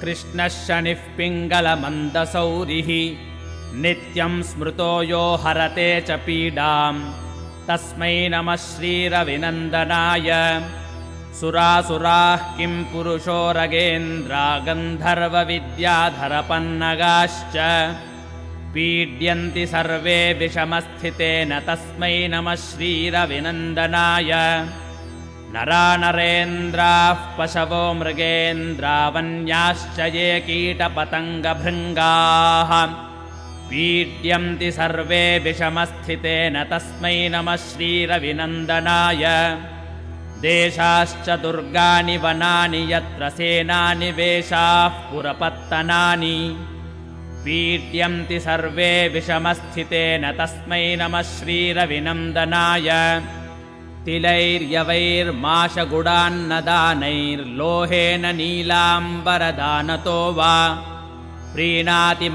कृष्णः शनिः पिङ्गलमन्दसौरिः नित्यं स्मृतो यो हरते च पीडां तस्मै नमः श्रीरविनन्दनाय। सुरासुराः किं पुरुषो रगेन्द्रा गन्धर्वविद्याधरपन्नगाश्च पीड्यन्ति सर्वे विषमस्थितेन तस्मै नमः श्रीरविनन्दनाय। नरानरेन्द्राः पशवो मृगेन्द्रा वन्याश्च ये कीटपतङ्गभृङ्गाः पीड्यन्ति सर्वे विषमस्थितेन तस्मै नमः श्रीरविनन्दनाय। देशाश्च दुर्गानि वनानि यत्र सेनानि वेशाः पुरपत्तनानि पीड्यन्ति सर्वे विषमस्थितेन तस्मै नमः श्रीरविनन्दनाय। तिलैर्यवैर्माशगुडान्नदानैर्लोहेन नीलाम्बरदानतो वा प्रीणाति